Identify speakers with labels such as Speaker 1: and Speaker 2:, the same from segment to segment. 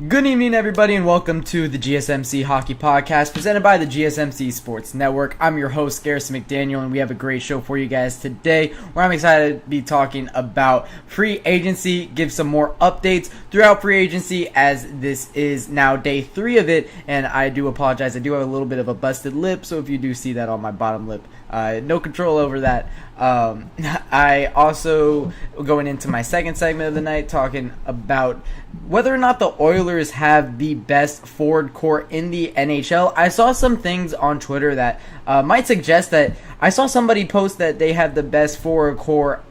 Speaker 1: Good evening, everybody, and welcome to the GSMC Hockey Podcast presented by the GSMC Sports Network. I'm your host, Garrison McDaniel, and we have a great show for you guys today where I'm excited to be talking about free agency, give some more updates throughout free agency as this is now day 3 of it, and I do apologize. I do have a little bit of a busted lip, so if you do see that on my bottom lip, no control over that. I also, going into my second segment of the night, talking about whether or not the Oilers have the best forward core in the NHL. I saw some things on Twitter that might suggest that I saw somebody post that they have the best forward core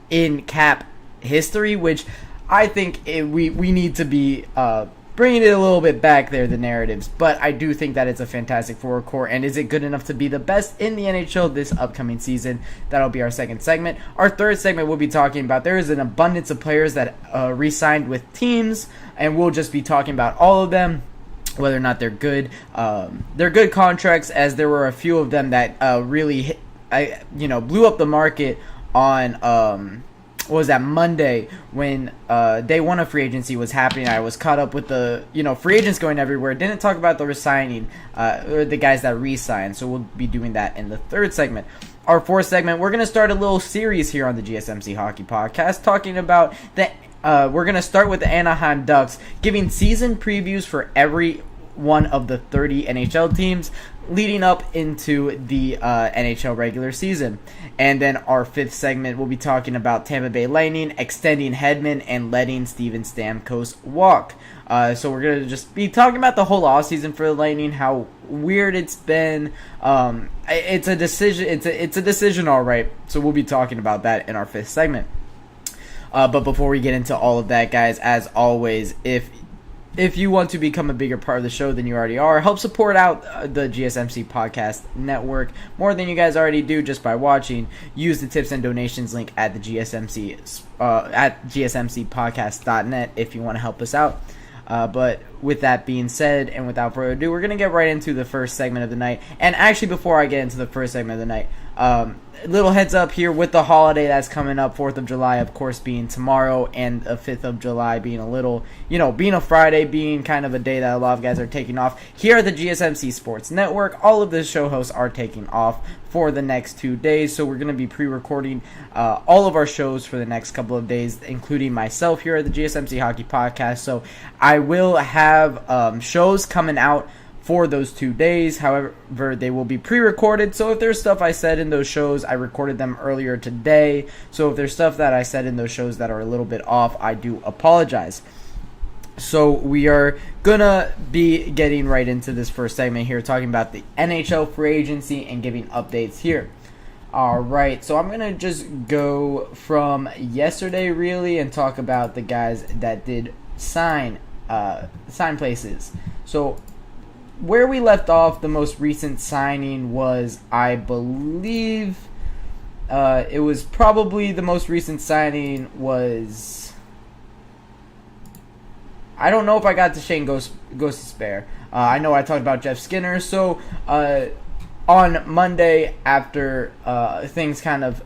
Speaker 1: in cap history, which I think we need to be bringing it a little bit back there, the narratives. But I do think that it's a fantastic forward core, and is it good enough to be the best in the NHL this upcoming season? That'll be our second segment. Our third segment, we'll be talking about there is an abundance of players that re-signed with teams, and we'll just be talking about all of them, whether or not they're good. They're good contracts, as there were a few of them that really blew up the market on was that Monday when day 1 of free agency was happening. I was caught up with the free agents going everywhere. Didn't talk about the resigning or the guys that re-signed, so we'll be doing that in the third segment. Our fourth segment, we're going to start a little series here on the GSMC Hockey Podcast talking about we're going to start with the Anaheim Ducks, giving season previews for every one of the 30 NHL teams leading up into the NHL regular season. And then our fifth segment, we'll be talking about Tampa Bay Lightning extending Hedman and letting Steven Stamkos walk. So we're going to just be talking about the whole offseason for the Lightning, how weird it's been. It's a decision. It's a decision, all right. So we'll be talking about that in our fifth segment. But before we get into all of that, guys, as always, if you want to become a bigger part of the show than you already are, help support out the GSMC Podcast Network more than you guys already do just by watching. Use the tips and donations link at the GSMC at GSMCpodcast.net if you want to help us out. But with that being said, and without further ado, we're going to get right into the first segment of the night. And actually, before I get into the first segment of the night, little heads up here with the holiday that's coming up, 4th of July, of course, being tomorrow, and the 5th of July being being a Friday, being kind of a day that a lot of guys are taking off. Here at the GSMC Sports Network, all of the show hosts are taking off for the next 2 days, so we're going to be pre-recording all of our shows for the next couple of days, including myself here at the GSMC Hockey Podcast. So I will have shows coming out for those 2 days. However, they will be pre-recorded, so if there's stuff I said in those shows, I recorded them earlier today, so if there's stuff that I said in those shows that are a little bit off, I do apologize. So we are gonna be getting right into this first segment here, talking about the NHL free agency and giving updates here. Alright, so I'm gonna just go from yesterday really and talk about the guys that did sign places. So where we left off, the most recent signing was, I believe, it was probably the most recent signing was, I don't know if I got to Shane Gostisbehere. I know I talked about Jeff Skinner. So on Monday, after things kind of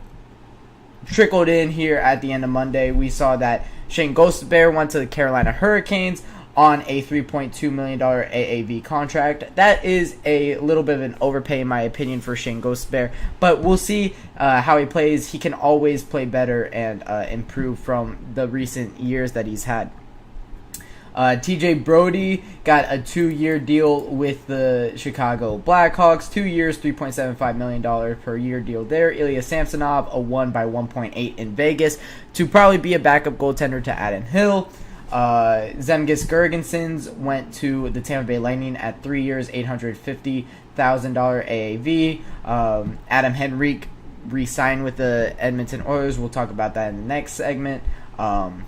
Speaker 1: trickled in here at the end of Monday, we saw that Shane Gostisbehere went to the Carolina Hurricanes on a $3.2 million AAV contract. That is a little bit of an overpay, in my opinion, for Shane Gostisbehere, but we'll see how he plays. He can always play better and improve from the recent years that he's had. TJ Brody got a 2-year deal with the Chicago Blackhawks. 2 years, $3.75 million per year deal there. Ilya Samsonov, a 1 by 1.8 in Vegas to probably be a backup goaltender to Adam Hill. Zemgus Girgensons went to the Tampa Bay Lightning at 3 years, $850,000 AAV. Adam Henrique re-signed with the Edmonton Oilers. We'll talk about that in the next segment. Some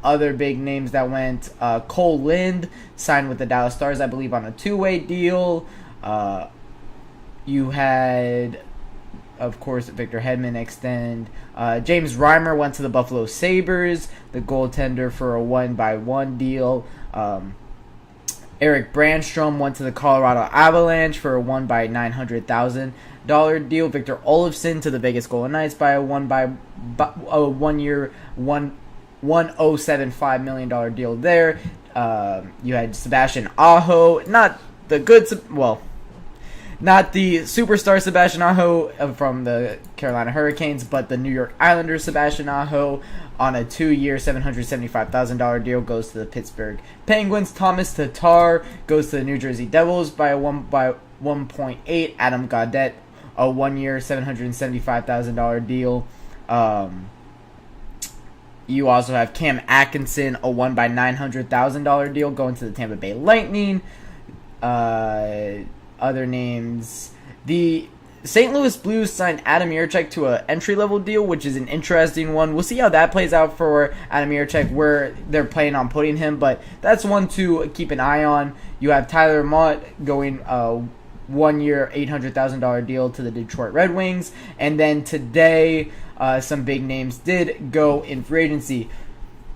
Speaker 1: other big names that went. Cole Lind signed with the Dallas Stars, I believe, on a 2-way deal. You had, of course, Victor Hedman extend. James Reimer went to the Buffalo Sabres, the goaltender, for a 1 by 1 deal. Eric Brandstrom went to the Colorado Avalanche for a 1 by $900,000 deal. Victor Olofsson to the Vegas Golden Knights by a 1 year $1.075 million deal there. You had Sebastian Aho, not the superstar Sebastian Aho from the Carolina Hurricanes, but the New York Islanders Sebastian Aho on a 2-year, $775,000 deal goes to the Pittsburgh Penguins. Thomas Tatar goes to the New Jersey Devils by 1.8. Adam Gaudette, a 1-year, $775,000 deal. You also have Cam Atkinson, a $1,900,000 deal going to the Tampa Bay Lightning. Other names, the St. Louis Blues signed Adam Jiricek to an entry-level deal, which is an interesting one. We'll see how that plays out for Adam Jiricek, where they're planning on putting him, but that's one to keep an eye on. You have Tyler Mott going 1-year, $800,000 deal to the Detroit Red Wings, and then today some big names did go in free agency.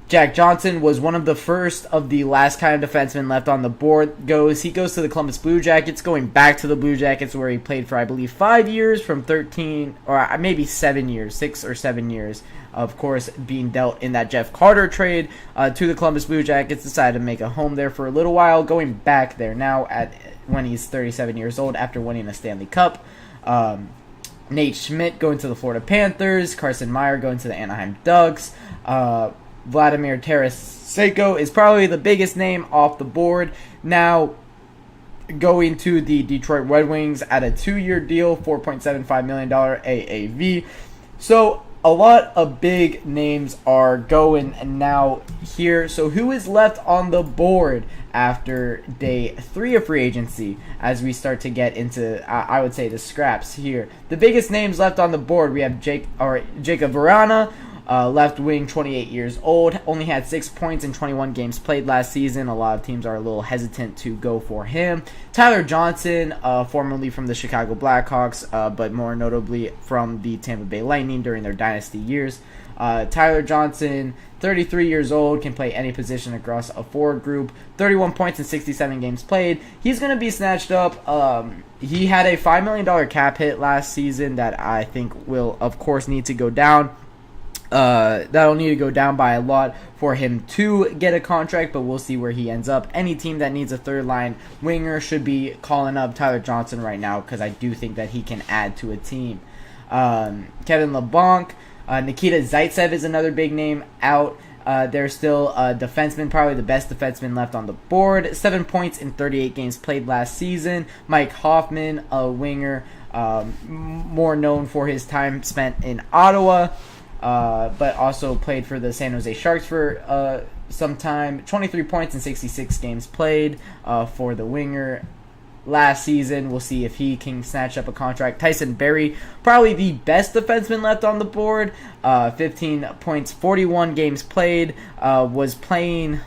Speaker 1: Jack Johnson was one of the first of the last kind of defensemen left on the board. He goes to the Columbus Blue Jackets, going back to the Blue Jackets where he played for, I believe, 5 years from 13, or maybe 7 years, 6 or 7 years. Of course, being dealt in that Jeff Carter trade to the Columbus Blue Jackets, decided to make a home there for a little while, going back there now when he's 37 years old after winning a Stanley Cup. Nate Schmidt going to the Florida Panthers. Carson Meyer going to the Anaheim Ducks. Vladimir Tarasenko is probably the biggest name off the board. Now going to the Detroit Red Wings at a 2-year deal, $4.75 million AAV. So a lot of big names are going now here. So who is left on the board after day 3 of free agency as we start to get into, I would say, the scraps here? The biggest names left on the board, we have Jacob Vrana, left wing, 28 years old, only had 6 points in 21 games played last season. A lot of teams are a little hesitant to go for him. Tyler Johnson, formerly from the Chicago Blackhawks, but more notably from the Tampa Bay Lightning during their dynasty years. Tyler Johnson, 33 years old, can play any position across a forward group, 31 points in 67 games played. He's going to be snatched up. He had a $5 million cap hit last season that I think will, of course, need to go down. That'll need to go down by a lot for him to get a contract, but we'll see where he ends up. Any team that needs a third-line winger should be calling up Tyler Johnson right now, because I do think that he can add to a team. Kevin LeBlanc, Nikita Zaitsev is another big name out. They're still a defenseman, probably the best defenseman left on the board. 7 points in 38 games played last season. Mike Hoffman, a winger, more known for his time spent in Ottawa. But also played for the San Jose Sharks for some time. 23 points in 66 games played for the winger last season. We'll see if he can snatch up a contract. Tyson Barrie, probably the best defenseman left on the board. 15 points, 41 games played. Was playing,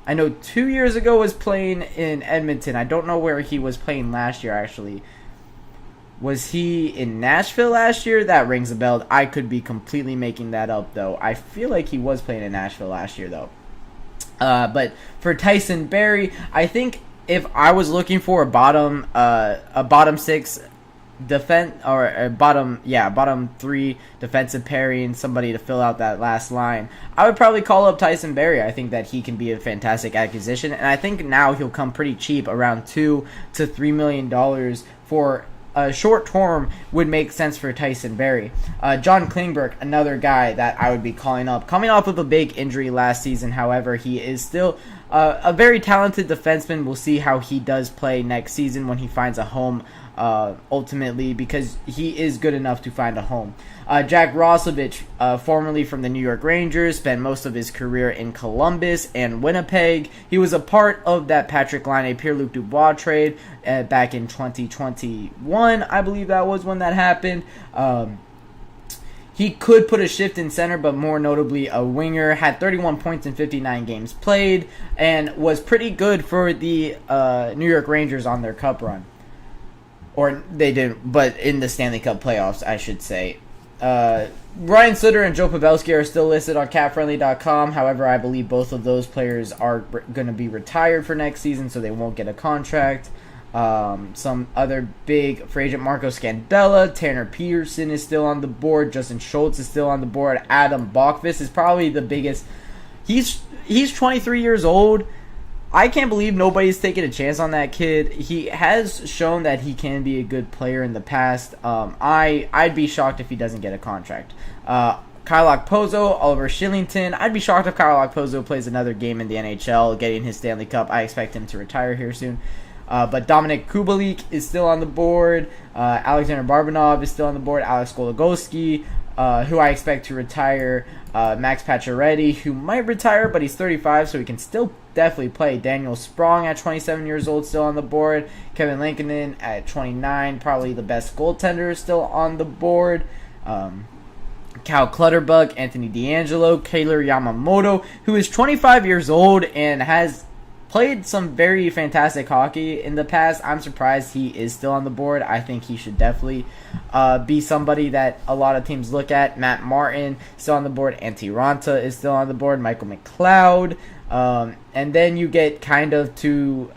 Speaker 1: I know 2 years ago, was playing in Edmonton. I don't know where he was playing last year, actually. Was he in Nashville last year? That rings a bell. I could be completely making that up, though. I feel like he was playing in Nashville last year, though. But for Tyson Barrie, I think if I was looking for a bottom 6 defense, or a bottom 3 defensive pairing, somebody to fill out that last line, I would probably call up Tyson Barrie. I think that he can be a fantastic acquisition, and I think now he'll come pretty cheap, around $2 to $3 million for a short term would make sense for Tyson Barrie. John Klingberg, another guy that I would be calling up. Coming off of a big injury last season, however, he is still a very talented defenseman. We'll see how he does play next season when he finds a home, ultimately, because he is good enough to find a home. Jack Roslovic, formerly from the New York Rangers, spent most of his career in Columbus and Winnipeg. He was a part of that Patrick Laine, Pierre-Luc Dubois trade back in 2021. I believe that was when that happened. He could put a shift in center, but more notably a winger. Had 31 points in 59 games played, and was pretty good for the New York Rangers on their cup run. Or they didn't, but in the Stanley Cup playoffs, I should say. Ryan Sutter and Joe Pavelski are still listed on CapFriendly.com. However, I believe both of those players are going to be retired for next season, so they won't get a contract. Some other big free agent: Marco Scandella, Tanner Peterson is still on the board, Justin Schultz is still on the board, Adam Bokvist is probably the biggest. He's 23 years old. I can't believe nobody's taking a chance on that kid. He has shown that he can be a good player in the past. I'd be shocked if he doesn't get a contract. Kyle Okposo, Oliver Shillington. I'd be shocked if Kyle Okposo plays another game in the NHL, getting his Stanley Cup. I expect him to retire here soon. But Dominik Kubalik is still on the board. Alexander Barbanov is still on the board. Alex Goligoski, who I expect to retire. Max Pacioretty, who might retire, but he's 35, so he can still definitely play. Daniel Sprong at 27 years old, still on the board. Kevin Lankinen at 29, probably the best goaltender, still on the board. Cal Clutterbuck, Anthony DeAngelo, Kaylor Yamamoto, who is 25 years old and has played some very fantastic hockey in the past. I'm surprised he is still on the board. I think he should definitely be somebody that a lot of teams look at. Matt Martin still on the board. Antti Ranta is still on the board. Michael McLeod. And then you get kind of to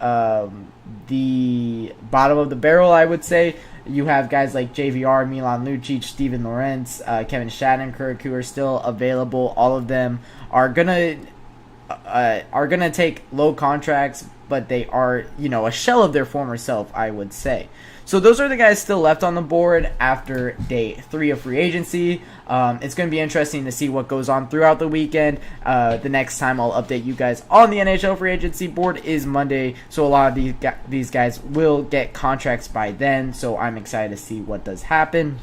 Speaker 1: the bottom of the barrel, I would say. You have guys like JVR, Milan Lucic, Steven Lorentz, Kevin Shattenkirk, who are still available. All of them are gonna take low contracts, but they are, a shell of their former self, I would say. So those are the guys still left on the board after day 3 of free agency. It's going to be interesting to see what goes on throughout the weekend. The next time I'll update you guys on the NHL free agency board is Monday, so a lot of these guys will get contracts by then, so I'm excited to see what does happen.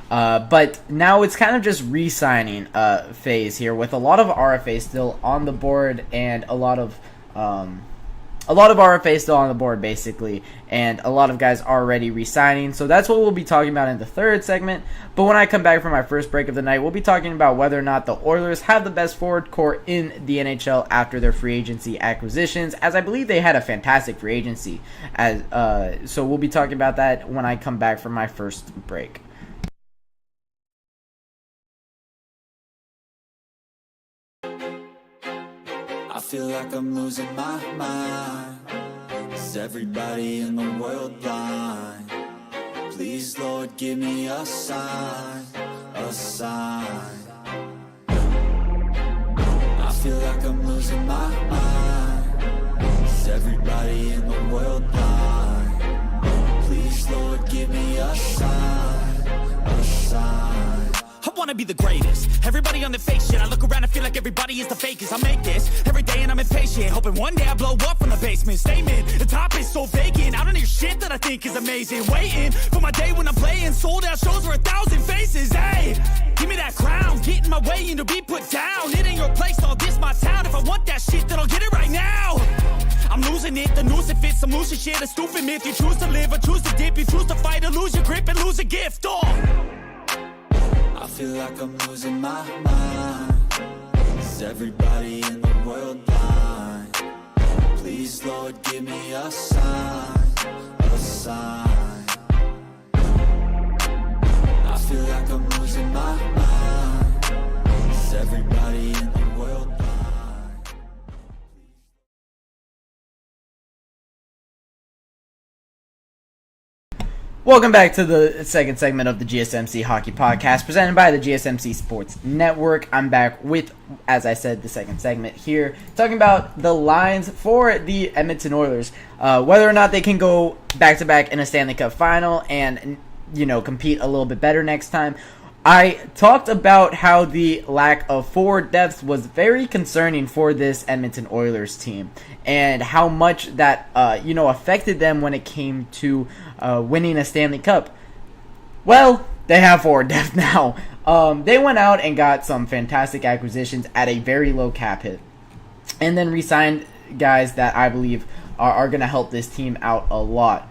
Speaker 1: But now it's kind of just re-signing phase here, with a lot of RFAs still on the board and a lot of RFAs still on the board, basically, and a lot of guys already re-signing. So that's what we'll be talking about in the third segment. But when I come back from my first break of the night, we'll be talking about whether or not the Oilers have the best forward core in the NHL after their free agency acquisitions, as I believe they had a fantastic free agency. So we'll be talking about that when I come back from my first break.
Speaker 2: I feel like I'm losing my mind. Is everybody in the world blind? Please, Lord, give me a sign, a sign. I feel like I'm losing my mind. Is everybody in the world blind? Please, Lord, give me a sign, a sign.
Speaker 3: I wanna be the greatest. Everybody on the fake shit. I look around and feel like everybody is the fakest. I make this every day and I'm impatient, hoping one day I blow up from the basement. Statement, the top is so vacant. I don't hear shit that I think is amazing. Waiting for my day when I'm playing sold out shows for 1,000 faces. Hey, give me that crown, get in my way and to be put down. It ain't your place, all this my town. If I want that shit, then I'll get it right now. I'm losing it, the noose it fits, I'm losing shit. A stupid myth, you choose to live or choose to dip. You choose to fight or lose your grip and lose a gift.
Speaker 2: I feel like I'm losing my mind. Is everybody in the world blind? Please, Lord, give me a sign, a sign. I feel like I'm losing my mind. Is everybody in the world blind?
Speaker 1: Welcome back to the second segment of the GSMC Hockey Podcast, presented by the GSMC Sports Network. I'm back with, as I said, the second segment here, talking about the lines for the Edmonton Oilers, whether or not they can go back-to-back in a Stanley Cup final and, compete a little bit better next time. I talked about how the lack of forward depth was very concerning for this Edmonton Oilers team, and how much that affected them when it came to winning a Stanley Cup. Well, they have forward depth now. They went out and got some fantastic acquisitions at a very low cap hit, and then re-signed guys that I believe are going to help this team out a lot.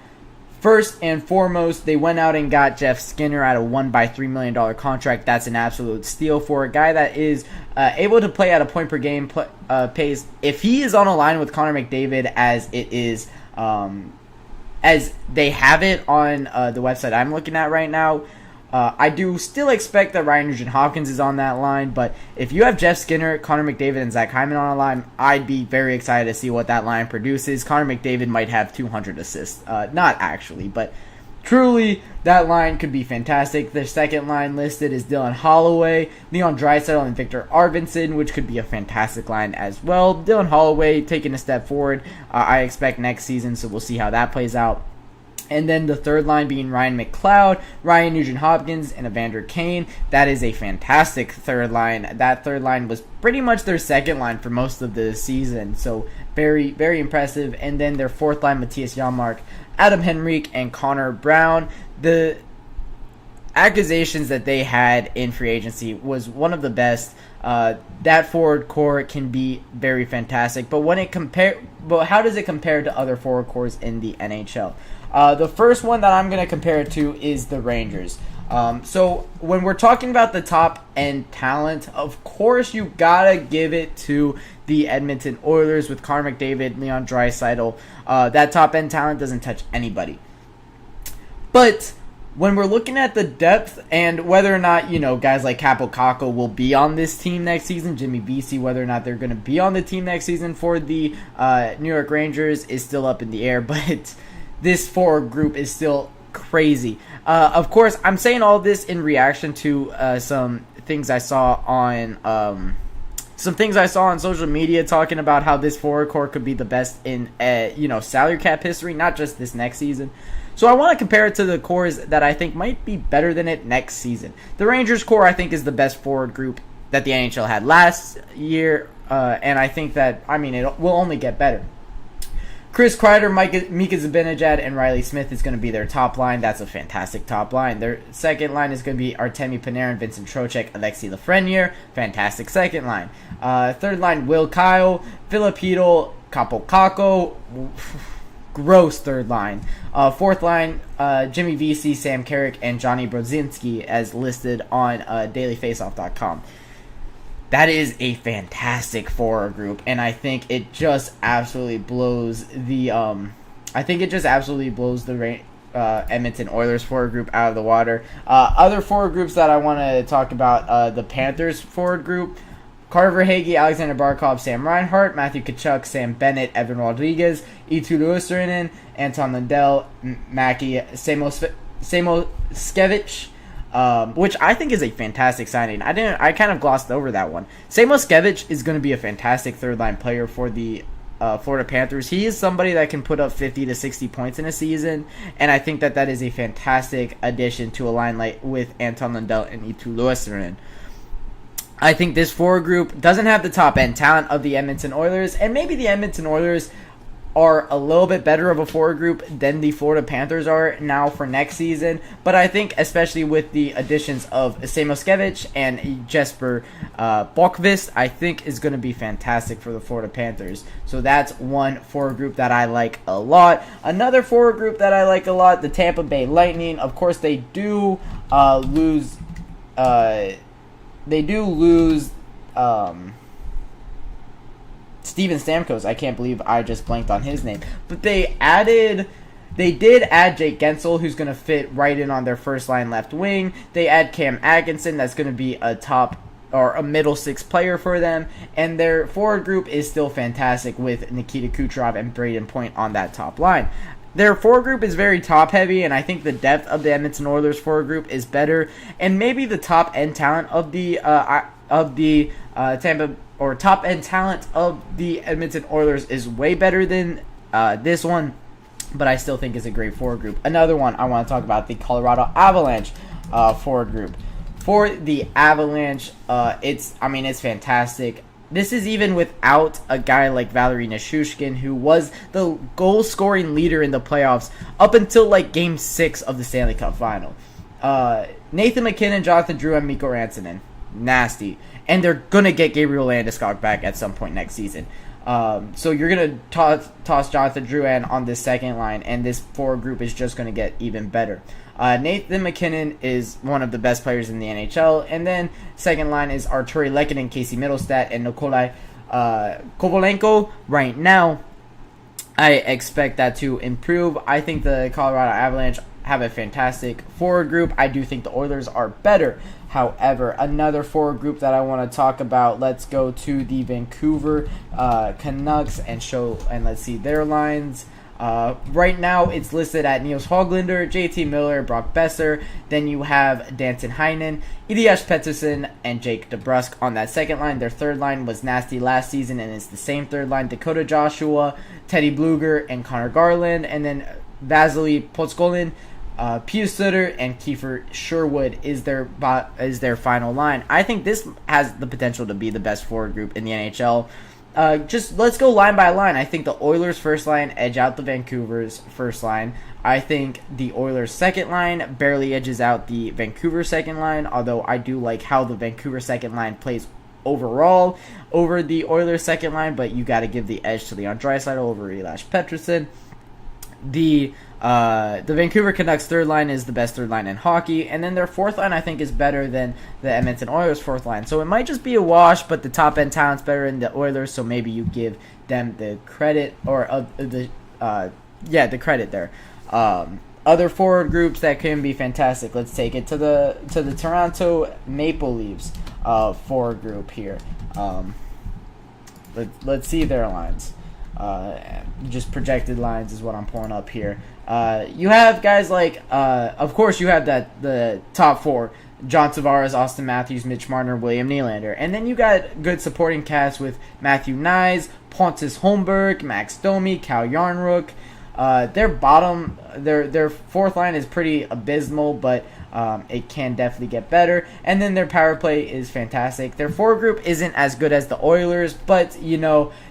Speaker 1: First and foremost, they went out and got Jeff Skinner at a $1 million contract. That's an absolute steal for a guy that is able to play at a point per game pace. If he is on a line with Connor McDavid, as it is, as they have it on the website I'm looking at right now, I do still expect that Ryan Nugent-Hopkins is on that line, but if you have Jeff Skinner, Connor McDavid, and Zach Hyman on a line, I'd be very excited to see what that line produces. Connor McDavid might have 200 assists. Not actually, but truly, that line could be fantastic. Their second line listed is Dylan Holloway, Leon Draisaitl, and Victor Arvidsson, which could be a fantastic line as well. Dylan Holloway taking a step forward, I expect next season, so we'll see how that plays out. And then the third line being Ryan McLeod, Ryan Nugent-Hopkins, and Evander Kane. That is a fantastic third line. That third line was pretty much their second line for most of the season, so very, very impressive. And then their fourth line, Matthias Janmark, Adam Henrique, and Connor Brown. The accusations that they had in free agency was one of the best. That forward core can be very fantastic, but how does it compare to other forward cores in the NHL? The first one that I'm going to compare it to is the Rangers. So when we're talking about the top end talent, of course you gotta give it to the Edmonton Oilers with Connor McDavid, Leon Draisaitl. That top end talent doesn't touch anybody. But when we're looking at the depth and whether or not, guys like Kaapo Kakko will be on this team next season, Jimmy Vesey, whether or not they're going to be on the team next season for the New York Rangers is still up in the air, but this forward group is still crazy. Of course, I'm saying all this in reaction to some things I saw on social media talking about how this forward core could be the best in salary cap history, not just this next season. So I want to compare it to the cores that I think might be better than it next season. The Rangers core, I think, is the best forward group that the NHL had last year, and I think that, it will only get better. Chris Kreider, Mika Zibanejad, and Riley Smith is going to be their top line. That's a fantastic top line. Their second line is going to be Artemi Panarin, Vincent Trocheck, Alexi Lafreniere. Fantastic second line. Third line, Will Kyle, Filipino, Kaapo Kakko. Gross third line. Fourth line, Jimmy Vesey, Sam Carrick, and Johnny Brodzinski as listed on dailyfaceoff.com. That is a fantastic forward group, and I think it just absolutely blows the Edmonton Oilers forward group out of the water. Other forward groups that I want to talk about, the Panthers forward group: Carter Verhaeghe, Alexander Barkov, Sam Reinhart, Matthew Tkachuk, Sam Bennett, Evan Rodriguez, Eetu Luostarinen, Anton Lundell, Mackie Samoskevich, which I think is a fantastic signing. I kind of glossed over that one. Samoskevich is going to be a fantastic third line player for the Florida Panthers. He is somebody that can put up 50 to 60 points in a season, and I think that is a fantastic addition to a line like with Anton Lundell and Eetu Luostarinen. I think this forward group doesn't have the top end talent of the Edmonton Oilers, and maybe the Edmonton Oilers are a little bit better of a forward group than the Florida Panthers are now for next season. But I think especially with the additions of Samoskevich and Jesper Bokvist, I think is going to be fantastic for the Florida Panthers. So that's one forward group that I like a lot. Another forward group that I like a lot, the Tampa Bay Lightning. Of course, they do lose Steven Stamkos. I can't believe I just blanked on his name. But they did add Jake Gensel, who's going to fit right in on their first line left wing. They add Cam Atkinson, that's going to be a top or a middle six player for them. And their forward group is still fantastic with Nikita Kucherov and Braden Point on that top line. Their forward group is very top heavy, and I think the depth of the Edmonton Oilers forward group is better, and maybe the top end talent of the Tampa or top end talent of the Edmonton Oilers is way better than this one, but I still think it's a great forward group. Another one I want to talk about, the Colorado Avalanche forward group. For the Avalanche, it's fantastic. This is even without a guy like Valeri Nichushkin, who was the goal-scoring leader in the playoffs up until Game 6 of the Stanley Cup Final. Nathan McKinnon, Jonathan Drouin, and Mikko Rantanen. Nasty. And they're going to get Gabriel Landeskog back at some point next season. So you're going to toss Jonathan Drouin on this second line, and this forward group is just going to get even better. Nathan McKinnon is one of the best players in the NHL. And then second line is Arturi Lehkonen, Casey Middlestat, and Nikolai Kovalenko. Right now, I expect that to improve. I think the Colorado Avalanche have a fantastic forward group. I do think the Oilers are better. However, another forward group that I want to talk about, let's go to the Vancouver Canucks and let's see their lines. Right now, it's listed at Niels Höglander, JT Miller, Brock Besser. Then you have Danton Heinen, Elias Pettersson, and Jake DeBrusk on that second line. Their third line was nasty last season, and it's the same third line. Dakota Joshua, Teddy Bluger, and Connor Garland. And then Vasily Podkolzin, Pius Sutter, and Kiefer Sherwood is their final line. I think this has the potential to be the best forward group in the NHL. Just let's go line by line. I think the Oilers' first line edge out the Vancouver's first line. I think the Oilers' second line barely edges out the Vancouver second line, although I do like how the Vancouver second line plays overall over the Oilers' second line, but you got to give the edge to Leon Draisaitl over Elias Pettersson. The Vancouver Canucks third line is the best third line in hockey, and then their fourth line I think is better than the Edmonton Oilers fourth line. So it might just be a wash, but the top end talent's better than the Oilers, so maybe you give them the credit or the credit there. Other forward groups that can be fantastic. Let's take it to the Toronto Maple Leafs forward group here. Let's see their lines. Just projected lines is what I'm pulling up here. You have guys like, of course, you have the top four: John Tavares, Austin Matthews, Mitch Marner, William Nylander, and then you got good supporting cast with Matthew Knies, Pontus Holmberg, Max Domi, Cal Yarnrook. Their fourth line is pretty abysmal, but it can definitely get better. And then their power play is fantastic. Their forward group isn't as good as the Oilers, but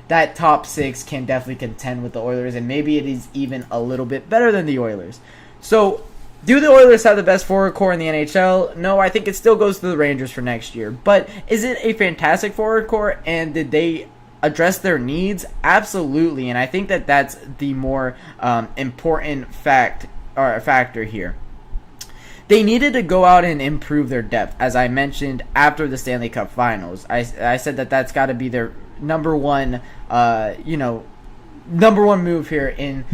Speaker 1: that top six can definitely contend with the Oilers, and maybe it is even a little bit better than the Oilers. So, do the Oilers have the best forward core in the NHL? No, I think it still goes to the Rangers for next year. But is it a fantastic forward core, and did they address their needs? Absolutely, and I think that that's the more important factor here. They needed to go out and improve their depth, as I mentioned after the Stanley Cup Finals. I said that that's got to be their number one move here in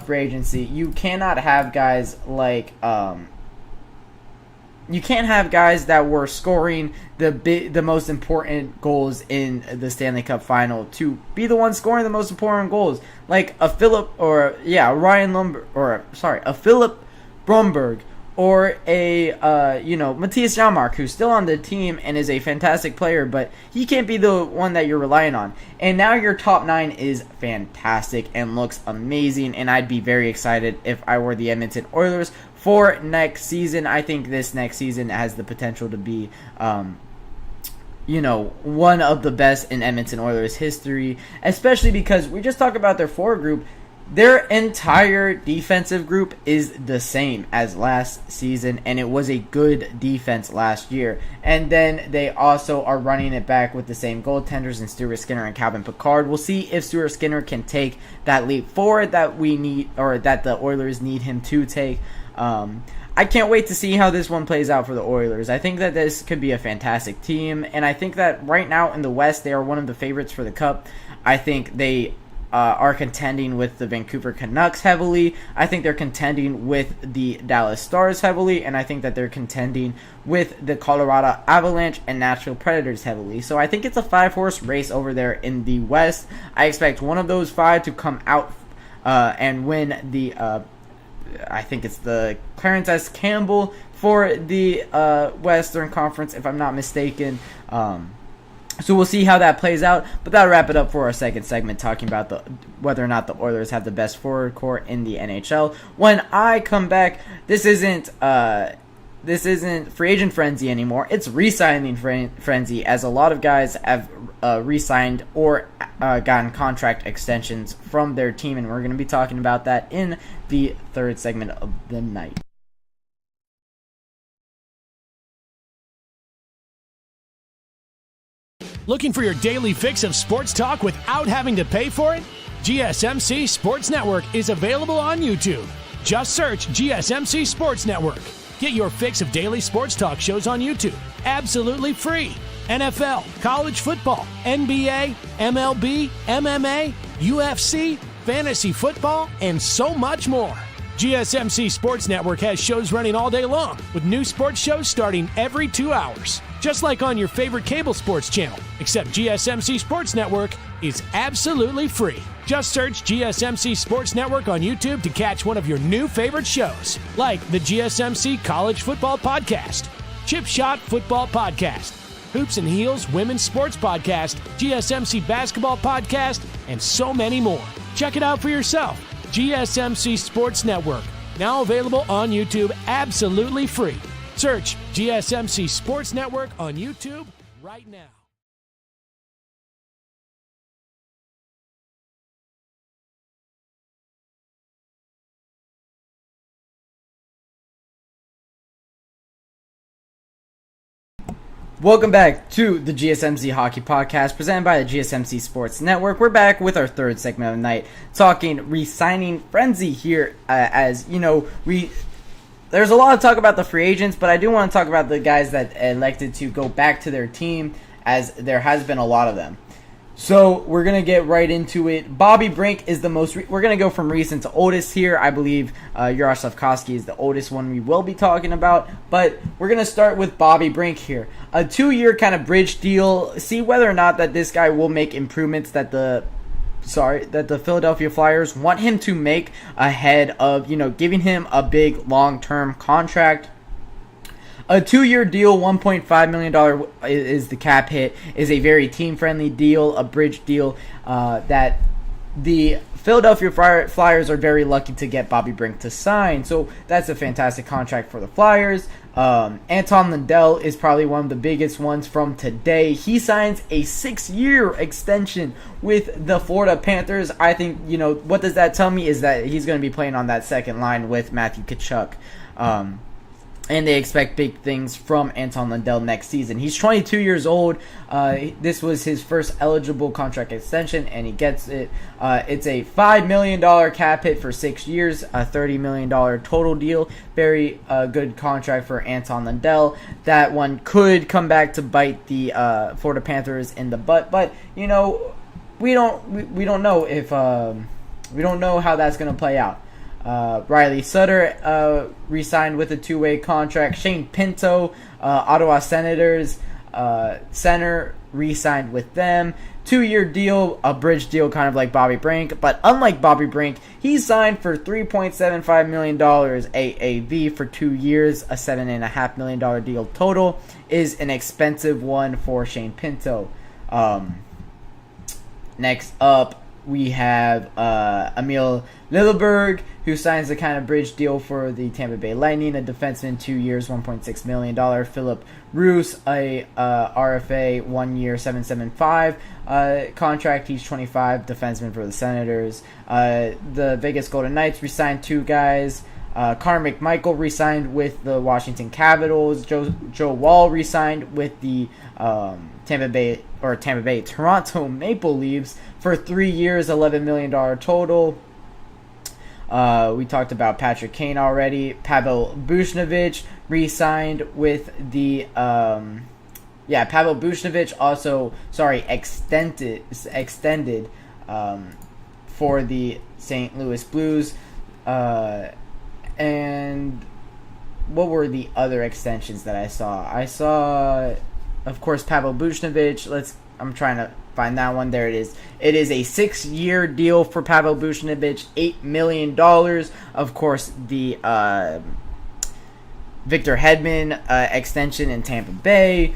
Speaker 1: free agency. You cannot have guys like you can't have guys that were scoring the most important goals in the Stanley Cup Final to be the one scoring the most important goals, like a Philip Bromberg, or a Matthias Janmark, who's still on the team and is a fantastic player, but he can't be the one that you're relying on. And now your top nine is fantastic and looks amazing, and I'd be very excited if I were the Edmonton Oilers for next season. I think this next season has the potential to be one of the best in Edmonton Oilers history, especially because we just talked about their forward group. Their entire defensive group is the same as last season, and it was a good defense last year. And then they also are running it back with the same goaltenders in Stuart Skinner and Calvin Pickard. We'll see if Stuart Skinner can take that leap forward that we need, or that the Oilers need him to take. I can't wait to see how this one plays out for the Oilers. I think that this could be a fantastic team, and I think that right now in the West, they are one of the favorites for the Cup. I think they are contending with the Vancouver Canucks heavily. I think they're contending with the Dallas Stars heavily, and I think that they're contending with the Colorado Avalanche and Nashville Predators heavily. So I think it's a 5-horse race over there in the West. I expect one of those 5 to come out and win the I think it's the Clarence S. Campbell for the Western Conference, if I'm not mistaken. So we'll see how that plays out, but that'll wrap it up for our second segment, talking about whether or not the Oilers have the best forward core in the NHL. When I come back, this isn't free agent frenzy anymore. It's re-signing frenzy, as a lot of guys have re-signed or gotten contract extensions from their team, and we're going to be talking about that in the third segment of the night.
Speaker 4: Looking for your daily fix of sports talk without having to pay for it? GSMC Sports Network is available on YouTube. Just search GSMC Sports Network. Get your fix of daily sports talk shows on YouTube, absolutely free. NFL, college football, NBA, MLB, MMA, UFC, fantasy football, and so much more. GSMC Sports Network has shows running all day long, with new sports shows starting every 2 hours. Just like on your favorite cable sports channel, except GSMC Sports Network is absolutely free. Just search GSMC Sports Network on YouTube to catch one of your new favorite shows, like the GSMC College Football Podcast, Chip Shot Football Podcast, Hoops and Heels Women's Sports Podcast, GSMC Basketball Podcast, and so many more. Check it out for yourself. GSMC Sports Network, now available on YouTube absolutely free. Search GSMC Sports Network on YouTube right now.
Speaker 1: Welcome back to the GSMC Hockey Podcast, presented by the GSMC Sports Network. We're back with our third segment of the night, talking re-signing frenzy here. As you know, there's a lot of talk about the free agents, but I do want to talk about the guys that elected to go back to their team, as there has been a lot of them. So we're going to get right into it. Bobby Brink is the most... we're going to go from recent to oldest here. I believe Yaroslav Koski is the oldest one we will be talking about. But we're going to start with Bobby Brink here. A 2-year kind of bridge deal. See whether or not that this guy will make improvements that the Philadelphia Flyers want him to make ahead of, giving him a big long-term contract. A 2-year deal, $1.5 million is the cap hit, is a very team-friendly deal, a bridge deal that the Philadelphia Flyers are very lucky to get Bobby Brink to sign. So that's a fantastic contract for the Flyers. Anton Lundell is probably one of the biggest ones from today. He signs a 6-year extension with the Florida Panthers. I think, what does that tell me is that he's going to be playing on that second line with Matthew Tkachuk. And they expect big things from Anton Lundell next season. He's 22 years old. This was his first eligible contract extension, and he gets it. It's a $5 million cap hit for 6 years, a $30 million total deal. Very good contract for Anton Lundell. That one could come back to bite the Florida Panthers in the butt, but we don't know if we don't know how that's going to play out. Riley Sutter re-signed with a 2-way contract. Shane Pinto, Ottawa Senators center, re-signed with them. 2-year deal, a bridge deal, kind of like Bobby Brink. But unlike Bobby Brink, he signed for $3.75 million AAV for 2 years. A $7.5 million deal total is an expensive one for Shane Pinto. Next up, we have Emil Lilleberg, who signs a kind of bridge deal for the Tampa Bay Lightning, a defenseman, 2 years, $1.6 million. Philip Roos, a RFA, 1 year, $775 contract. He's 25, defenseman for the Senators. The Vegas Golden Knights re-signed 2 guys. Connor McMichael re-signed with the Washington Capitals. Joe Wall re-signed with the Toronto Maple Leafs for 3 years, $11 million total. We talked about Patrick Kane already. Pavel Buchnevich re-signed with the Pavel Buchnevich also extended for the St. Louis Blues. And what were the other extensions that I saw? I saw, of course, Pavel Buchnevich. I'm trying to find that one. There it is. It is a 6-year deal for Pavel Buchnevich, $8 million. Of course, the Victor Hedman extension in Tampa Bay.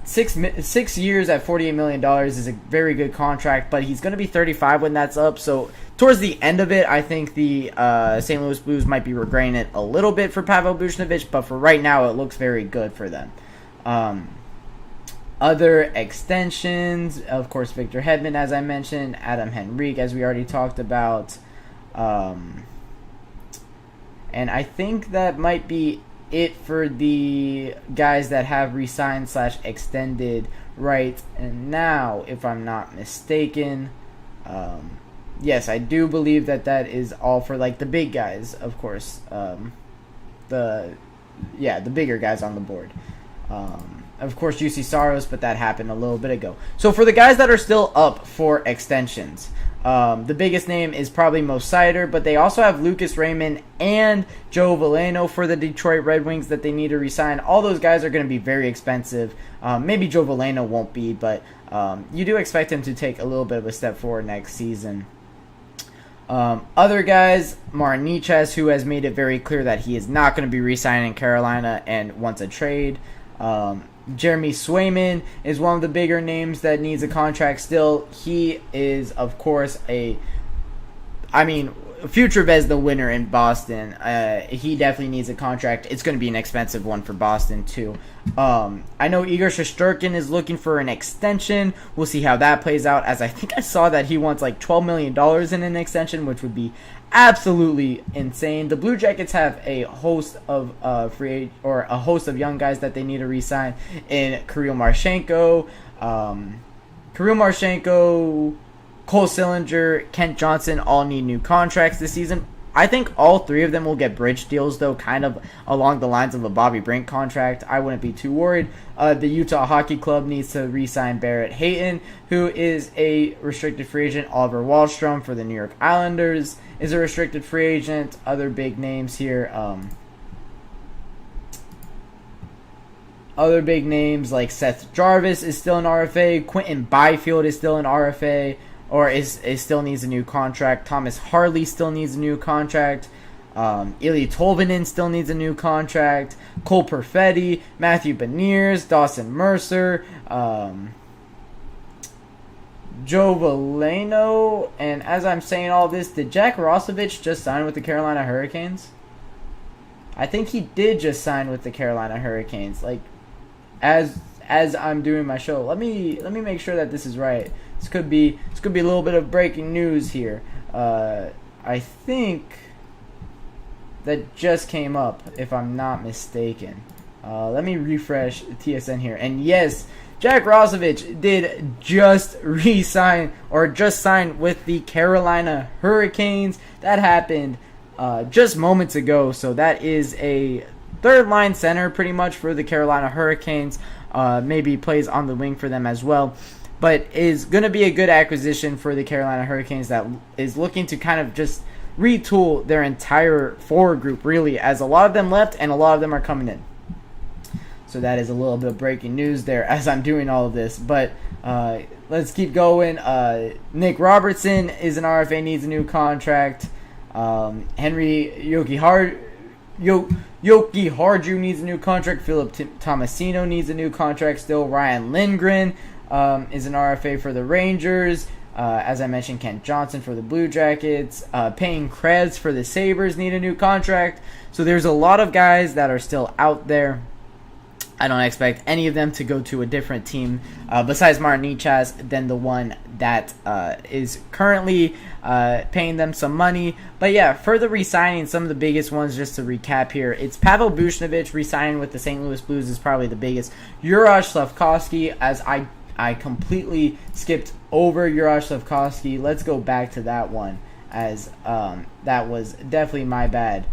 Speaker 1: 6 years at $48 million is a very good contract, but he's going to be 35 when that's up. So towards the end of it, I think the St. Louis Blues might be regretting it a little bit for Pavel Buchnevich, but for right now, it looks very good for them. Other extensions, of course, Victor Hedman, as I mentioned, Adam Henrique, as we already talked about. And I think that might be it for the guys that have re-signed / extended right now, if I'm not mistaken. Yes, I do believe that is all for the big guys, of course. The bigger guys on the board. Of course, UC Saros, but that happened a little bit ago. So for the guys that are still up for extensions, the biggest name is probably Mo Sider, but they also have Lucas Raymond and Joe Veleno for the Detroit Red Wings that they need to re-sign. All those guys are going to be very expensive. Maybe Joe Veleno won't be, but you do expect him to take a little bit of a step forward next season. Other guys, Martin Necas, who has made it very clear that he is not going to be re-signing in Carolina and wants a trade. Jeremy Swayman is one of the bigger names that needs a contract still. He is, of course, future Vezina winner in Boston. He definitely needs a contract. It's going to be an expensive one for Boston, too. I know Igor Shesterkin is looking for an extension. We'll see how that plays out, as I think I saw that he wants like $12 million in an extension, which would be absolutely insane. The Blue Jackets have a host of a host of young guys that they need to re-sign in Kirill Marchenko, Cole Sillinger, Kent Johnson all need new contracts this season. I think all three of them will get bridge deals, though, kind of along the lines of a Bobby Brink contract. I wouldn't be too worried. The Utah Hockey Club needs to re-sign Barrett Hayton, who is a restricted free agent. Oliver Wahlstrom for the New York Islanders is a restricted free agent. Other big names here. Other big names like Seth Jarvis is still an RFA. Quentin Byfield is still an RFA. Or still needs a new contract. Thomas Harley still needs a new contract. Ilya Tolvanen still needs a new contract. Cole Perfetti, Matthew Beniers, Dawson Mercer, Joe Veleno. And as I'm saying all this, did Jack Rosovich just sign with the Carolina Hurricanes? I think he did just sign with the Carolina Hurricanes. Like, as I'm doing my show, let me make sure that this is right. This could be a little bit of breaking news here. I think that just came up, if I'm not mistaken. Let me refresh TSN here. And yes, Jack Rosovich did just sign with the Carolina Hurricanes. That happened just moments ago. So that is a third line center pretty much for the Carolina Hurricanes. Maybe plays on the wing for them as well. But is going to be a good acquisition for the Carolina Hurricanes that is looking to kind of just retool their entire forward group, really, as a lot of them left and a lot of them are coming in. So that is a little bit of breaking news there as I'm doing all of this. But let's keep going. Nick Robertson is an RFA, needs a new contract. Henry Jokiharju needs a new contract. Philip Tomasino needs a new contract still. Ryan Lindgren is an RFA for the Rangers. As I mentioned, Kent Johnson for the Blue Jackets. Payne Krebs for the Sabres need a new contract. So there's a lot of guys that are still out there. I don't expect any of them to go to a different team besides Martin Necas than the one that is currently paying them some money. But yeah, further re-signing, some of the biggest ones, just to recap here, it's Pavel Buchnevich re-signing with the St. Louis Blues is probably the biggest. Juraj Slavkovsky, as I completely skipped over Juraj Slavkovsky. Let's go back to that one, as that was definitely my bad.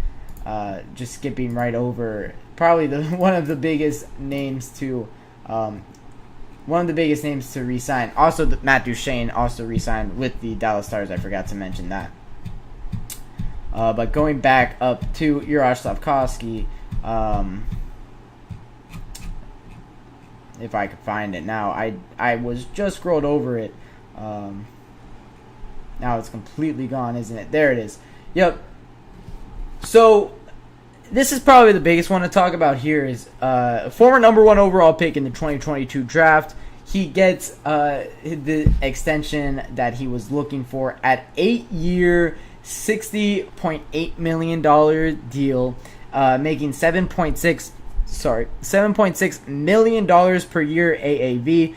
Speaker 1: Just skipping right over probably one of the biggest names to re-sign. Also, Matt Duchene also re-signed with the Dallas Stars. I forgot to mention that. But going back up to Juraj Slavkovsky, if I could find it now. I was just scrolled over it. Now it's completely gone, isn't it? There it is. Yep. So this is probably the biggest one to talk about here is former number 1 overall pick in the 2022 draft. He gets the extension that he was looking for at 8-year, $60.8 million deal, making $7.6 million per year AAV.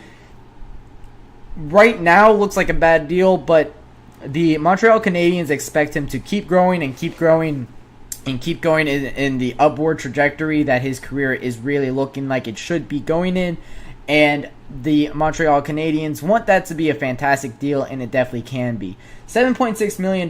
Speaker 1: Right now looks like a bad deal, but the Montreal Canadiens expect him to keep growing in the upward trajectory that his career is really looking like it should be going in. And the Montreal Canadiens want that to be a fantastic deal, and it definitely can be. $7.6 million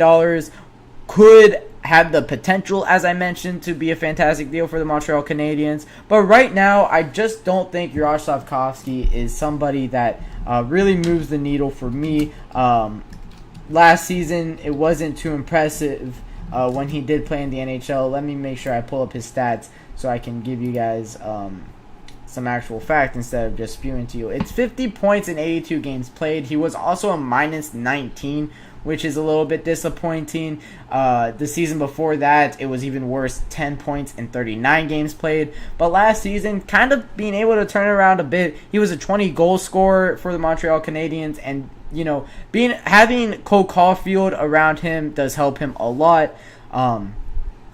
Speaker 1: could had the potential, as I mentioned, to be a fantastic deal for the Montreal Canadiens. But right now, I just don't think Yaroslav Slavkovsky is somebody that really moves the needle for me. Last season, it wasn't too impressive when he did play in the NHL. Let me make sure I pull up his stats so I can give you guys some actual fact instead of just spewing to you. It's 50 points in 82 games played. He was also a minus 19, which is a little bit disappointing. The season before that, it was even worse, 10 points in 39 games played. But last season, kind of being able to turn it around a bit. He was a 20-goal scorer for the Montreal Canadiens, and having Cole Caulfield around him does help him a lot.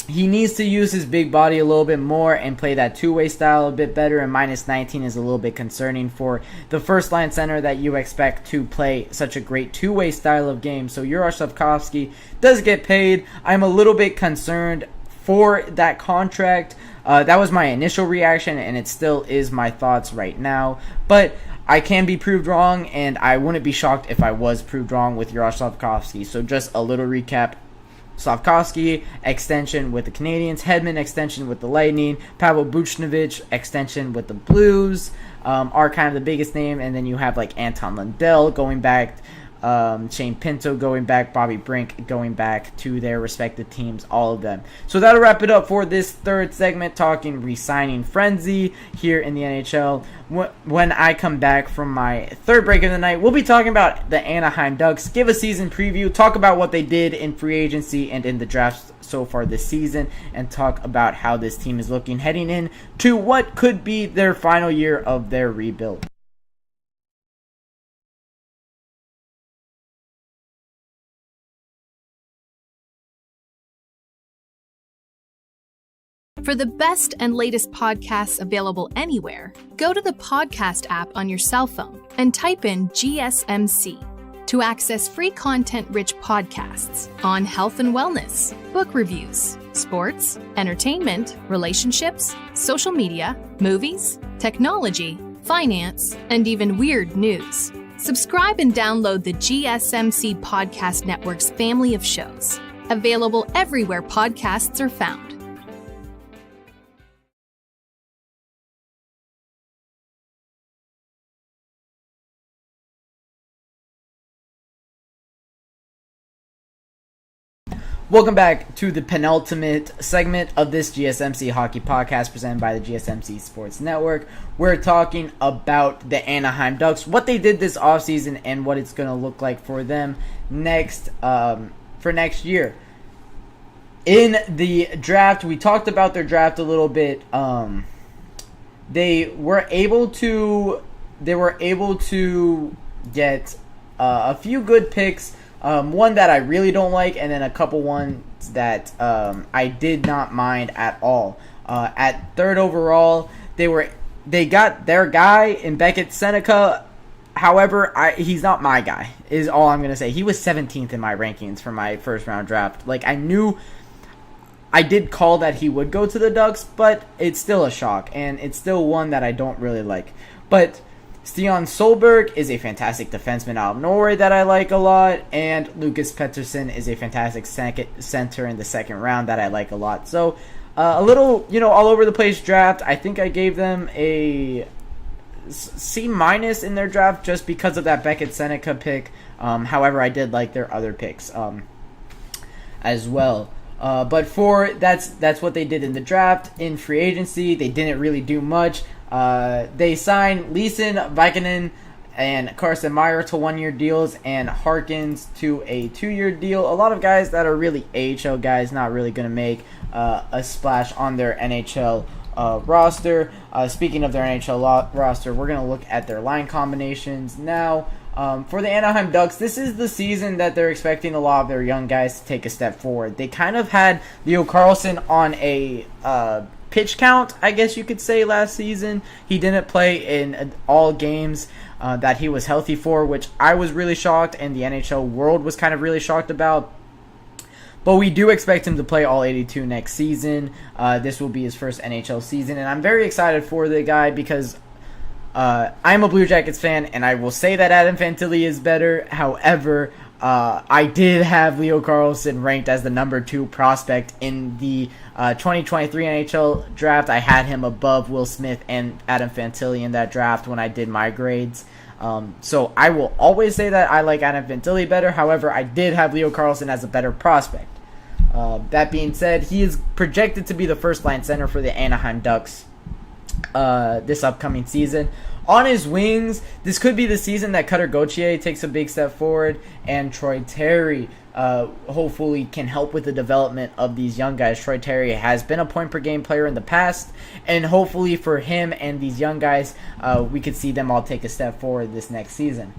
Speaker 1: He needs to use his big body a little bit more and play that two-way style a bit better, and minus 19 is a little bit concerning for the first-line center that you expect to play such a great two-way style of game. So Yaroslav Slavkovsky does get paid. I'm a little bit concerned for that contract. That was my initial reaction, and it still is my thoughts right now. But I can be proved wrong, and I wouldn't be shocked if I was proved wrong with Yaroslav Slavkovsky. So just a little recap. Slavkovsky, extension with the Canadiens. Hedman, extension with the Lightning. Pavel Buchnevich, extension with the Blues, are kind of the biggest name. And then you have like Anton Lundell going back, Shane Pinto going back, Bobby Brink going back to their respective teams, all of them. So that'll wrap it up for this third segment, talking re-signing frenzy here in the NHL. When I come back from my third break of the night, we'll be talking about the Anaheim Ducks, give a season preview, talk about what they did in free agency and in the draft so far this season, and talk about how this team is looking heading in to what could be their final year of their rebuild.
Speaker 5: For the best and latest podcasts available anywhere, go to the podcast app on your cell phone and type in GSMC to access free content-rich podcasts on health and wellness, book reviews, sports, entertainment, relationships, social media, movies, technology, finance, and even weird news. Subscribe and download the GSMC Podcast Network's family of shows, available everywhere podcasts are found.
Speaker 1: Welcome back to the penultimate segment of this GSMC Hockey Podcast presented by the GSMC Sports Network. We're talking about the Anaheim Ducks, what they did this offseason, and what it's going to look like for them next for next year. In the draft, we talked about their draft a little bit. They were able to get a few good picks. One that I really don't like, and then a couple ones that I did not mind at all. At third overall, they got their guy in Beckett Seneca. However, he's not my guy, is all I'm going to say. He was 17th in my rankings for my first round draft. Like, I did call that he would go to the Ducks, but it's still a shock, and it's still one that I don't really like. But Stian Solberg is a fantastic defenseman out of Norway that I like a lot, and Lucas Pettersson is a fantastic center in the second round that I like a lot. So, a little, all over the place draft. I think I gave them a C- in their draft just because of that Beckett Seneca pick. However, I did like their other picks as well. But that's what they did in the draft. In free agency, they didn't really do much. They signed Leeson, Vikinen, and Carson Meyer to 1-year deals, and Harkins to a 2-year deal. A lot of guys that are really AHL guys, not really going to make a splash on their NHL roster. Speaking of their NHL roster, we're going to look at their line combinations now. For the Anaheim Ducks, this is the season that they're expecting a lot of their young guys to take a step forward. They kind of had Leo Carlsson on a pitch count, I guess you could say, last season. He didn't play in all games that he was healthy for, which I was really shocked, and the NHL world was kind of really shocked about. But we do expect him to play all 82 next season. This will be his first NHL season, and I'm very excited for the guy because I'm a Blue Jackets fan, and I will say that Adam Fantilli is better. However, I did have Leo Carlsson ranked as the number 2 prospect in the 2023 NHL draft. I had him above Will Smith and Adam Fantilli in that draft when I did my grades. So I will always say that I like Adam Fantilli better. However, I did have Leo Carlsson as a better prospect. That being said, he is projected to be the first-line center for the Anaheim Ducks this upcoming season. On his wings, this could be the season that Cutter Gauthier takes a big step forward, and Troy Terry hopefully can help with the development of these young guys. Troy Terry has been a point-per-game player in the past, and hopefully for him and these young guys, we could see them all take a step forward this next season.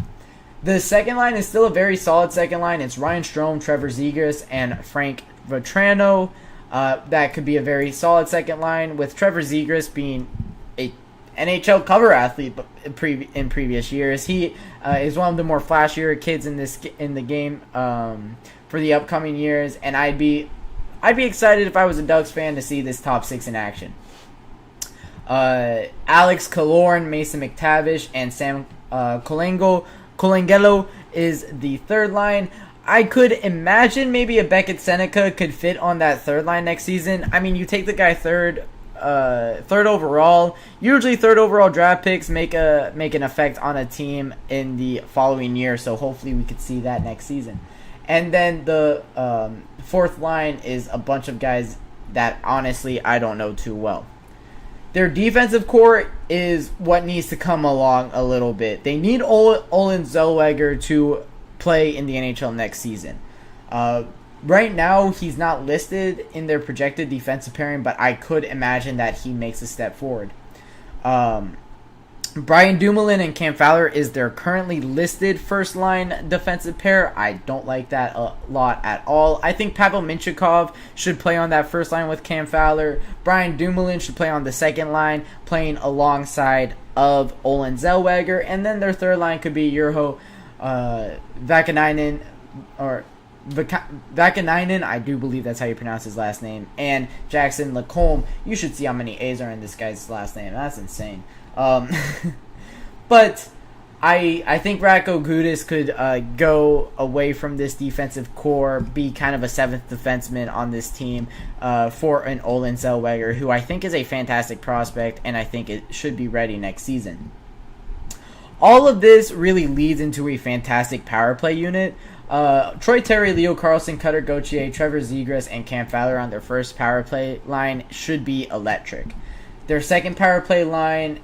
Speaker 1: The second line is still a very solid second line. It's Ryan Strome, Trevor Zegras, and Frank Vatrano. That could be a very solid second line, with Trevor Zegras being a NHL cover athlete in previous years. He is one of the more flashier kids in the game for the upcoming years, and I'd be excited if I was a Ducks fan to see this top 6 in action. Alex Killorn, Mason McTavish, and Sam Colangelo is the third line. I could imagine maybe a Beckett Seneca could fit on that third line next season. I mean, you take the guy third overall. Usually third overall draft picks make an effect on a team in the following year, so hopefully we could see that next season. And then the fourth line is a bunch of guys that honestly I don't know too well. Their defensive core is what needs to come along a little bit. They need Olen Zellweger to play in the NHL next season. Right now, he's not listed in their projected defensive pairing, but I could imagine that he makes a step forward. Brian Dumoulin and Cam Fowler is their currently listed first-line defensive pair. I don't like that a lot at all. I think Pavel Mintyukov should play on that first line with Cam Fowler. Brian Dumoulin should play on the second line, playing alongside of Olen Zellweger. And then their third line could be Urho Vakanainen, I do believe that's how you pronounce his last name, and Jackson Lacombe. You should see how many A's are in this guy's last name. That's insane. But I think Radko Gudas could go away from this defensive core, be kind of a seventh defenseman on this team for an Olen Zellweger, who I think is a fantastic prospect, and I think it should be ready next season. All of this really leads into a fantastic power play unit. Troy Terry, Leo Carlsson, Cutter Gauthier, Trevor Zegras, and Cam Fowler on their first power play line should be electric. Their second power play line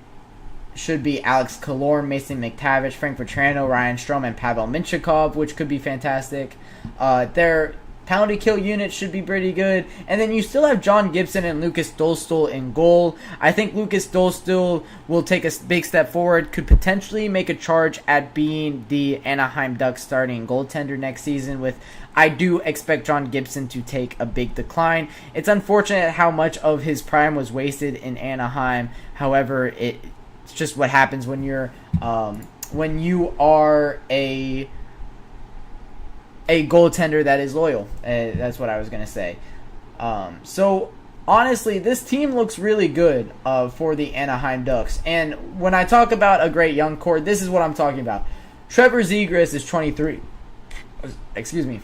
Speaker 1: should be Alex Killorn, Mason McTavish, Frank Vatrano, Ryan Strome, and Pavel Mintyukov, which could be fantastic. Their penalty kill unit should be pretty good. And then you still have John Gibson and Lucas Dostal in goal. I think Lucas Dostal will take a big step forward, could potentially make a charge at being the Anaheim Ducks starting goaltender next season. I do expect John Gibson to take a big decline. It's unfortunate how much of his prime was wasted in Anaheim. However, it's just what happens when you are a goaltender that is loyal. That's what I was going to say. So, honestly, this team looks really good for the Anaheim Ducks. And when I talk about a great young core, this is what I'm talking about. Trevor Zegras is 23. Excuse me.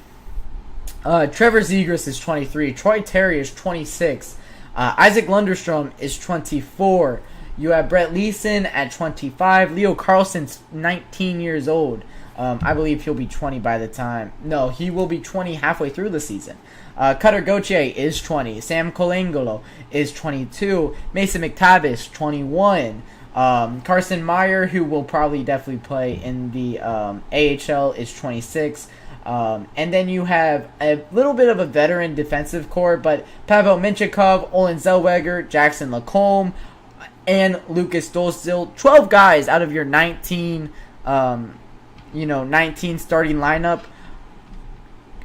Speaker 1: Trevor Zegras is 23. Troy Terry is 26. Isaac Lunderstrom is 24. You have Brett Leeson at 25. Leo Carlsson's 19 years old. I believe he'll be 20 by the time. No, he will be 20 halfway through the season. Cutter Gauthier is 20. Sam Colangelo is 22. Mason McTavish, 21. Carson Meyer, who will probably definitely play in the AHL, is 26. And then you have a little bit of a veteran defensive core, but Pavel Mintyukov, Olen Zellweger, Jackson Lacombe, and Lucas Dostal. 12 guys out of your 19 starting lineup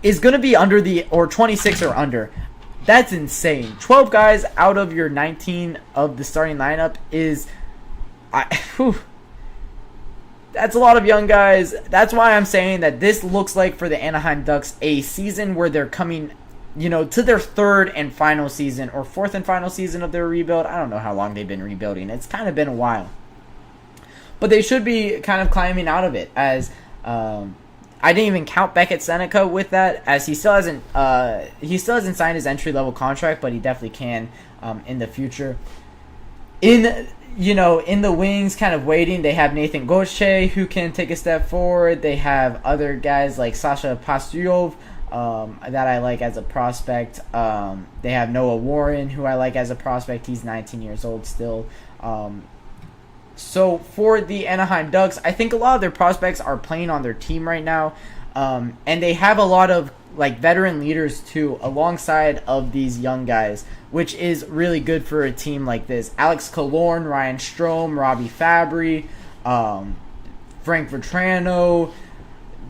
Speaker 1: is going to be under or 26 or under. That's insane. 12 guys out of your 19 of the starting lineup that's a lot of young guys. That's why I'm saying that this looks like for the Anaheim Ducks a season where they're coming, to their third and final season or fourth and final season of their rebuild. I don't know how long they've been rebuilding. It's kind of been a while. But they should be kind of climbing out of it as I didn't even count Beckett Seneca with that, as he still hasn't signed his entry level contract, but he definitely can in the future. In the wings, kind of waiting, they have Nathan Gauthier, who can take a step forward. They have other guys like Sasha Pastyov, that I like as a prospect. They have Noah Warren, who I like as a prospect. He's 19 years old still. So for the Anaheim Ducks, I think a lot of their prospects are playing on their team right now. And they have a lot of like veteran leaders too, alongside of these young guys, which is really good for a team like this. Alex Killorn, Ryan Strome, Robbie Fabry, Frank Vetrano.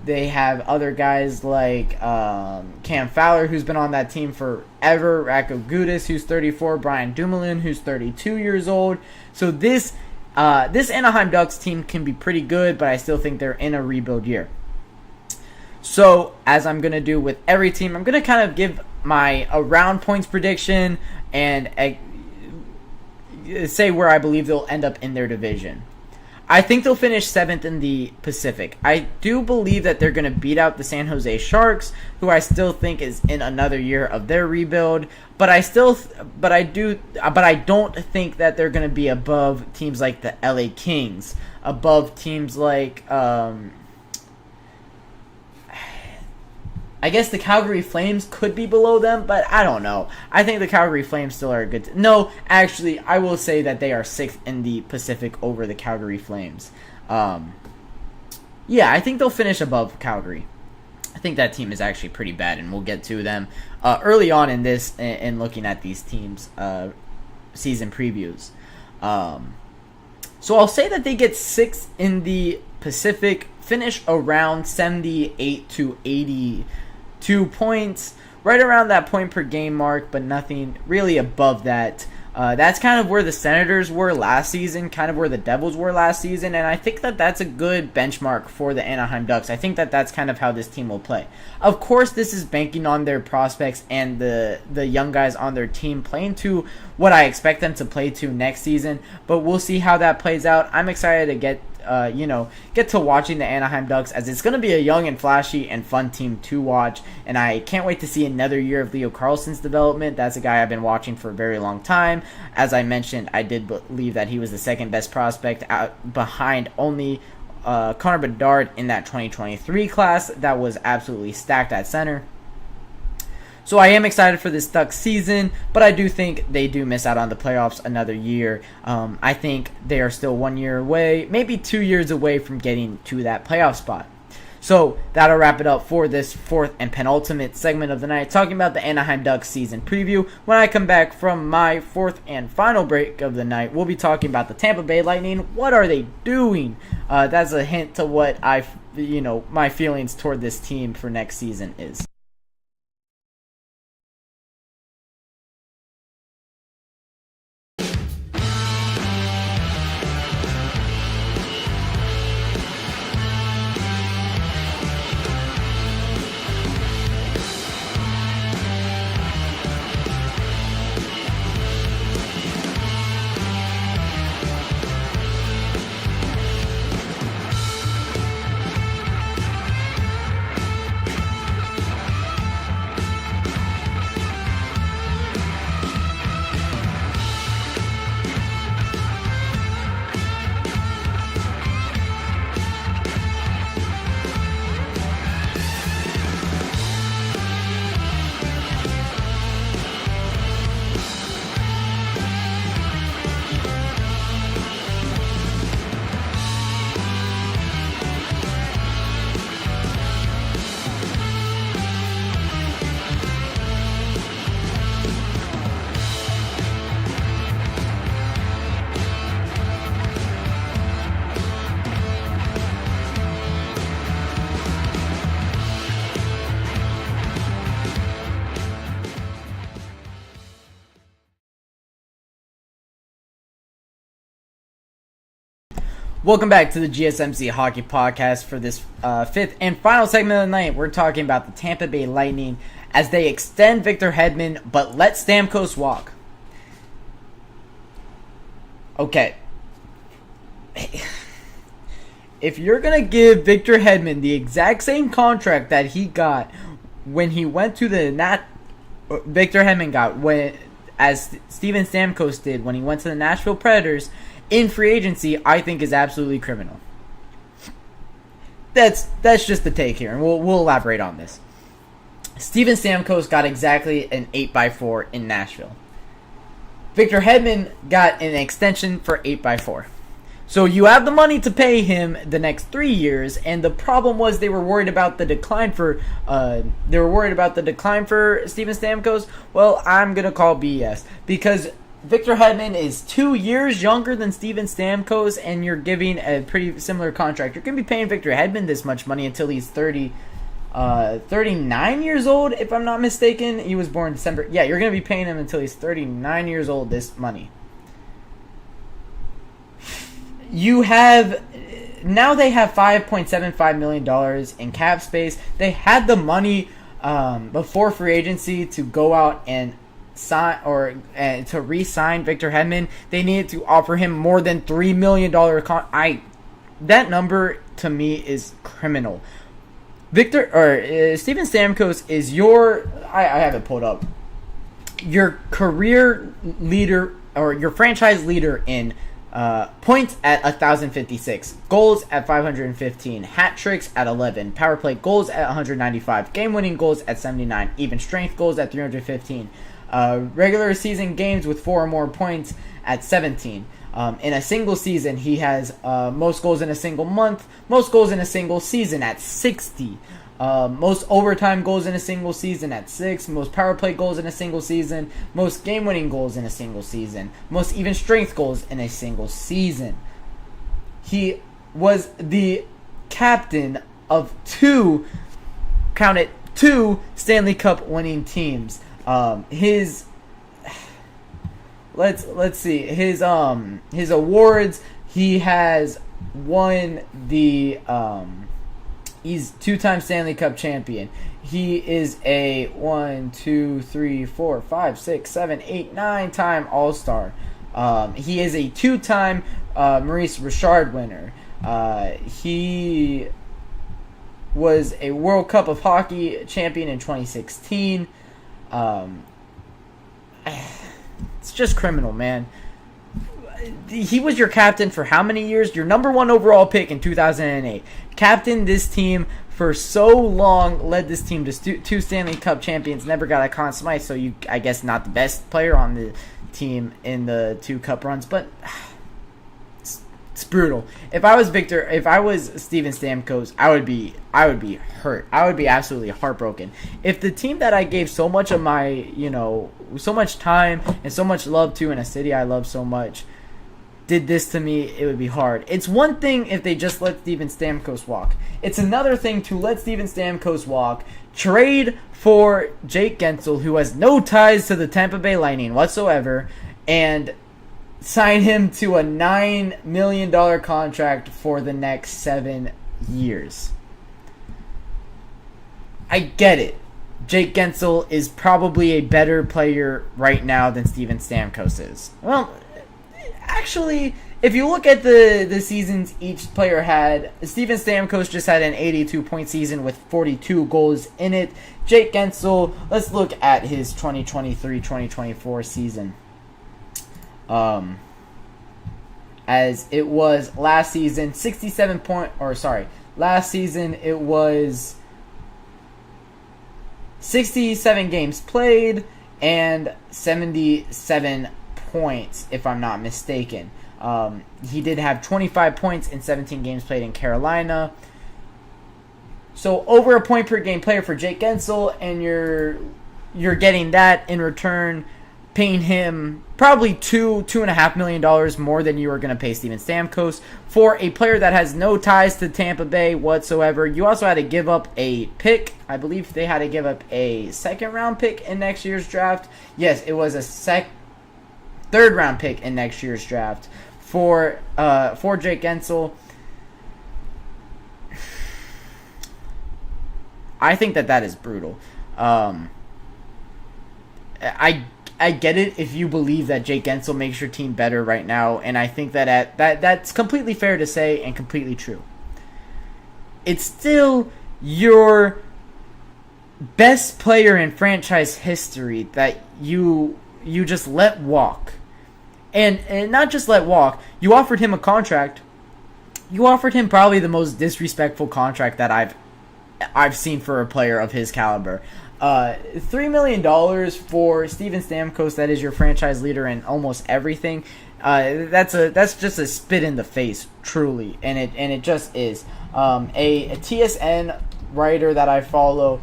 Speaker 1: They have other guys like Cam Fowler, who's been on that team forever, Racco Gudis, who's 34, Brian Dumoulin, who's 32 years old. So this Anaheim Ducks team can be pretty good, but I still think they're in a rebuild year. So, as I'm going to do with every team, I'm going to kind of give my around points prediction and say where I believe they'll end up in their division. I think they'll finish 7th in the Pacific. I do believe that they're going to beat out the San Jose Sharks, who I still think is in another year of their rebuild. But I don't think that they're going to be above teams like the LA Kings, above teams like I guess the Calgary Flames could be below them, but I don't know. I think the Calgary Flames still are a good... No, actually, I will say that they are 6th in the Pacific over the Calgary Flames. Yeah, I think they'll finish above Calgary. I think that team is actually pretty bad, and we'll get to them early on in this, in looking at these teams' season previews. So I'll say that they get 6th in the Pacific, finish around 78 to 82 points, right around that point per game mark, but nothing really above that. That's kind of where the Senators were last season, kind of where the Devils were last season, and I think that that's a good benchmark for the Anaheim Ducks. I think that that's kind of how this team will play. Of course, this is banking on their prospects and the young guys on their team playing to what I expect them to play to next season, but we'll see how that plays out. I'm excited to get to watching the Anaheim Ducks, as it's going to be a young and flashy and fun team to watch, and I can't wait to see another year of Leo Carlsson's development. That's a guy I've been watching for a very long time. As I mentioned, I did believe that he was the second best prospect out behind only Connor Bedard in that 2023 class that was absolutely stacked at center. So I am excited for this Ducks season, but I do think they do miss out on the playoffs another year. I think they are still 1 year away, maybe 2 years away from getting to that playoff spot. So that'll wrap it up for this fourth and penultimate segment of the night, talking about the Anaheim Ducks season preview. When I come back from my fourth and final break of the night, we'll be talking about the Tampa Bay Lightning. What are they doing? That's a hint to what my feelings toward this team for next season is. Welcome back to the GSMC Hockey Podcast for this fifth and final segment of the night. We're talking about the Tampa Bay Lightning as they extend Victor Hedman but let Stamkos walk. Okay. if you're going to give Victor Hedman the exact same contract that he got when he went to the Victor Hedman got as Steven Stamkos did when he went to the Nashville Predators in free agency, I think is absolutely criminal. That's just the take here, and we'll elaborate on this. Steven Stamkos got exactly an 8x4 in Nashville. Victor Hedman got an extension for 8x4. So you have the money to pay him the next 3 years, and the problem was they were worried about the decline for Steven Stamkos. Well, I'm gonna call BS because Victor Hedman is 2 years younger than Steven Stamkos, and you're giving a pretty similar contract. You're gonna be paying Victor Hedman this much money until he's 39 years old, if I'm not mistaken. He was born December. Yeah, you're gonna be paying him until he's 39 years old. This money. You have now they have $5.75 million in cap space. They had the money before free agency to go out and sign to re-sign Victor Hedman. They needed to offer him more than $3 million. That number to me is criminal. Steven Stamkos is I have it pulled up. Your career leader or your franchise leader in points at 1,056, goals at 515, hat tricks at 11, power play goals at 195, game-winning goals at 79, even strength goals at 315, regular season games with 4 or more points at 17. In a single season, he has most goals in a single month, most goals in a single season at 60. Most overtime goals in a single season at 6, most power play goals in a single season, most game-winning goals in a single season, most even strength goals in a single season. He was the captain of two Stanley Cup winning teams. Let's see his awards. He has won the he's 2-time Stanley Cup champion. He is a 9-time All-Star. He is a 2-time Maurice Richard winner. He was a World Cup of Hockey champion in 2016. It's just criminal, man. He was your captain for how many years? Your number 1 overall pick in 2008. Captained this team for so long, led this team to 2 Stanley Cup champions, never got a Conn Smythe, so I guess not the best player on the team in the 2 cup runs, but it's brutal. If I was Steven Stamkos, I would be hurt. I would be absolutely heartbroken. If the team that I gave so much of my, so much time and so much love to in a city I love so much did this to me, it would be hard. It's one thing if they just let Steven Stamkos walk. It's another thing to let Steven Stamkos walk, trade for Jake Gensel, who has no ties to the Tampa Bay Lightning whatsoever, and sign him to a $9 million contract for the next 7 years. I get it. Jake Gensel is probably a better player right now than Steven Stamkos is. Well, actually, if you look at the seasons each player had, Steven Stamkos just had an 82-point season with 42 goals in it. Jake Gensel, let's look at his 2023-2024 season. As it was last season, last season it was 67 games played and 77 points, if I'm not mistaken. He did have 25 points in 17 games played in Carolina. So over a point per game player for Jake Gensel, and you're getting that in return, paying him probably $2.5 million more than you were going to pay Steven Stamkos for a player that has no ties to Tampa Bay whatsoever. You also had to give up a pick. I believe they had to give up a second-round pick in next year's draft. Yes, it was a third-round pick in next year's draft for Jake Gensel. I think that is brutal. I get it if you believe that Jake Gensel makes your team better right now, and I think that's completely fair to say and completely true. it's still your best player in franchise history that you just let walk. And not just let walk, you offered him a contract. You offered him probably the most disrespectful contract that I've seen for a player of his caliber. $3 million for Steven Stamkos, that is your franchise leader in almost everything. That's just a spit in the face, truly, and it just is. A TSN writer that I follow,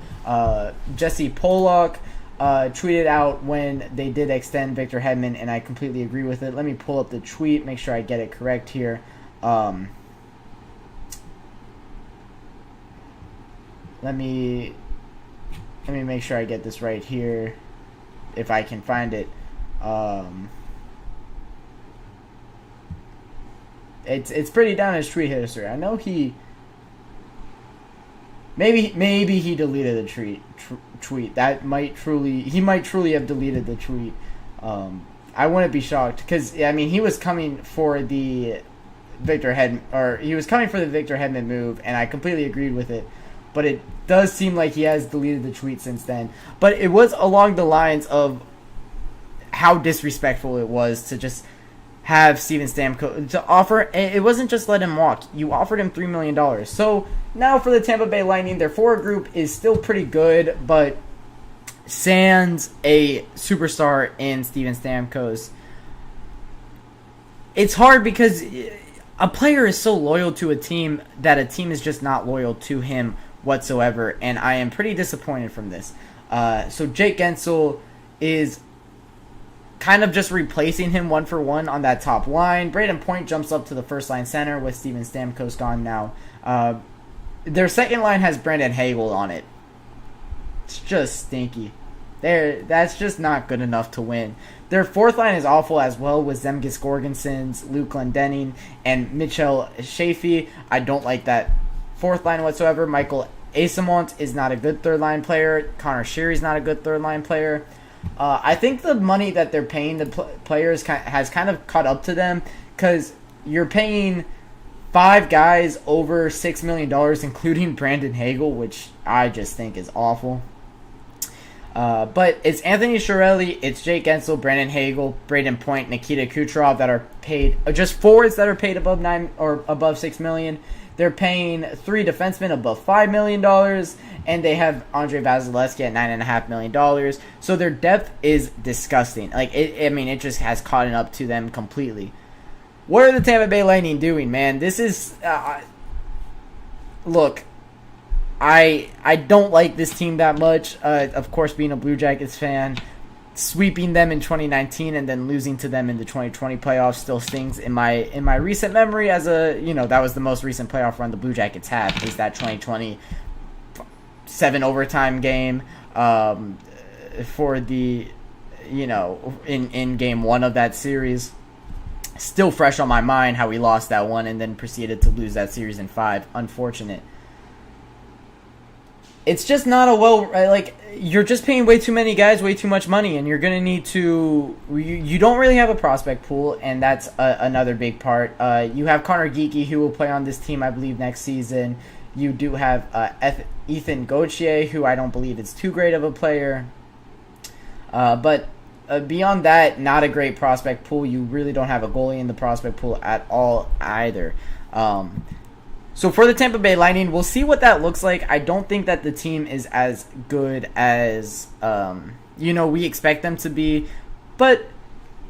Speaker 1: Jesse Pollock, tweeted out when they did extend Victor Hedman, and I completely agree with it. Let me pull up the tweet, make sure I get it correct here. Let me make sure I get this right here, if I can find it. It's pretty down his tweet history. I know he maybe he deleted the tweet. That might truly have deleted the tweet. I wouldn't be shocked, because I mean he was coming for the Victor Hedman move, and I completely agreed with it. But it does seem like he has deleted the tweet since then. But it was along the lines of how disrespectful it was to just have Steven Stamkos to offer. It wasn't just let him walk. You offered him $3 million. So now for the Tampa Bay Lightning, their forward group is still pretty good, but sans a superstar in Steven Stamkos, it's hard because a player is so loyal to a team that a team is just not loyal to him whatsoever, and I am pretty disappointed from this. So Jake Gensel is kind of just replacing him one for one on that top line. Braden Point jumps up to the first line center with Steven Stamkos gone now. Their second line has Brandon Hagel on it. It's just stinky. That's just not good enough to win. Their fourth line is awful as well, with Zemgus Gorgensons, Luke Glendening, and Mitchell Shafee. I don't like that fourth line whatsoever. Michael Asimont is not a good third line player. Connor Sheary's not a good third line player. I think the money that they're paying the players has kind of caught up to them, because you're paying 5 guys over $6 million, including Brandon Hagel, which I just think is awful. But it's Anthony Chiarelli, it's Jake Gensel, Brandon Hagel, Braden Point, Nikita Kucherov that are paid, just forwards that are paid above $6 million. They're paying 3 defensemen above $5 million, and they have Andre Vasilevsky at $9.5 million. So their depth is disgusting. It just has caught up to them completely. What are the Tampa Bay Lightning doing, man? This is look. I don't like this team that much. Of course, being a Blue Jackets fan, sweeping them in 2019 and then losing to them in the 2020 playoffs still stings in my recent memory. As that was the most recent playoff run the Blue Jackets had, is that 2020 7 overtime game for the in game 1 of that series. Still fresh on my mind how we lost that one and then proceeded to lose that series in 5. Unfortunate. It's just not you're just paying way too many guys way too much money, and you're going to need to, you don't really have a prospect pool, and that's another big part. You have Connor Geekie, who will play on this team, I believe, next season. You do have Ethan Gauthier, who I don't believe is too great of a player. But beyond that, not a great prospect pool. You really don't have a goalie in the prospect pool at all either. So for the Tampa Bay Lightning, we'll see what that looks like. I don't think that the team is as good as we expect them to be, but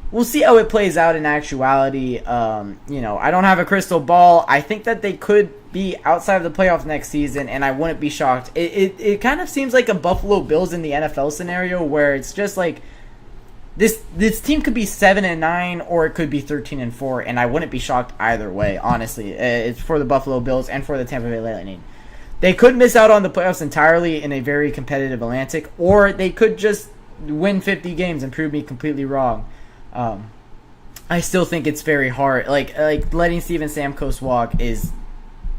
Speaker 1: we'll see how it plays out in actuality. I don't have a crystal ball. I think that they could be outside of the playoffs next season, and I wouldn't be shocked. It kind of seems like a Buffalo Bills in the NFL scenario, where it's just like this team could be 7-9 or it could be 13-4, and I wouldn't be shocked either way. Honestly, it's for the Buffalo Bills and for the Tampa Bay Lightning. They could miss out on the playoffs entirely in a very competitive Atlantic, or they could just win 50 games and prove me completely wrong. I still think it's very hard. Like letting Steven Stamkos walk is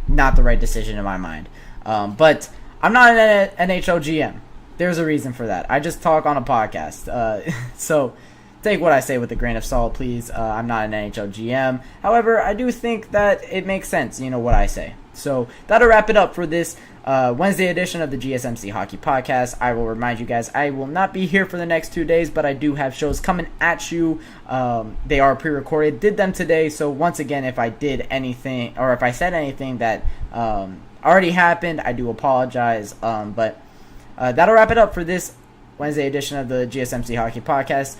Speaker 1: not the right decision in my mind. But I'm not an NHL GM. There's a reason for that. I just talk on a podcast. So take what I say with a grain of salt, please. I'm not an NHL GM. However, I do think that it makes sense, what I say. So that'll wrap it up for this Wednesday edition of the GSMC Hockey Podcast. I will remind you guys, I will not be here for the next 2 days, but I do have shows coming at you. They are pre-recorded. Did them today, so once again, if I did anything, or if I said anything that already happened, I do apologize. But that'll wrap it up for this Wednesday edition of the GSMC Hockey Podcast,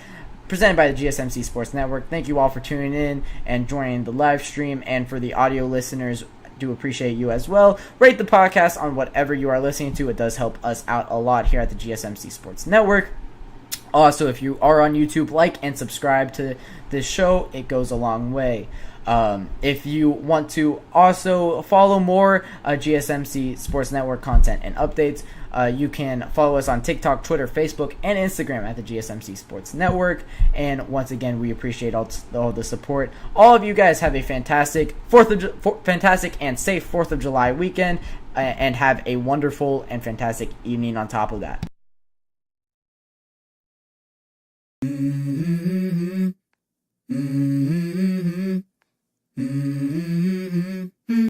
Speaker 1: presented by the GSMC Sports Network. Thank you all for tuning in and joining the live stream, and for the audio listeners, do appreciate you as well. Rate the podcast on whatever you are listening to. It does help us out a lot here at the GSMC Sports Network. Also, if you are on YouTube, like and subscribe to this show. It goes a long way. If you want to also follow more GSMC Sports Network content and updates, you can follow us on TikTok, Twitter, Facebook, and Instagram at the GSMC Sports Network. And once again, we appreciate all the support. All of you guys have a fantastic fantastic and safe 4th of July weekend, and have a wonderful and fantastic evening on top of that.
Speaker 2: Mm-hmm. Mm-hmm. Mm-hmm.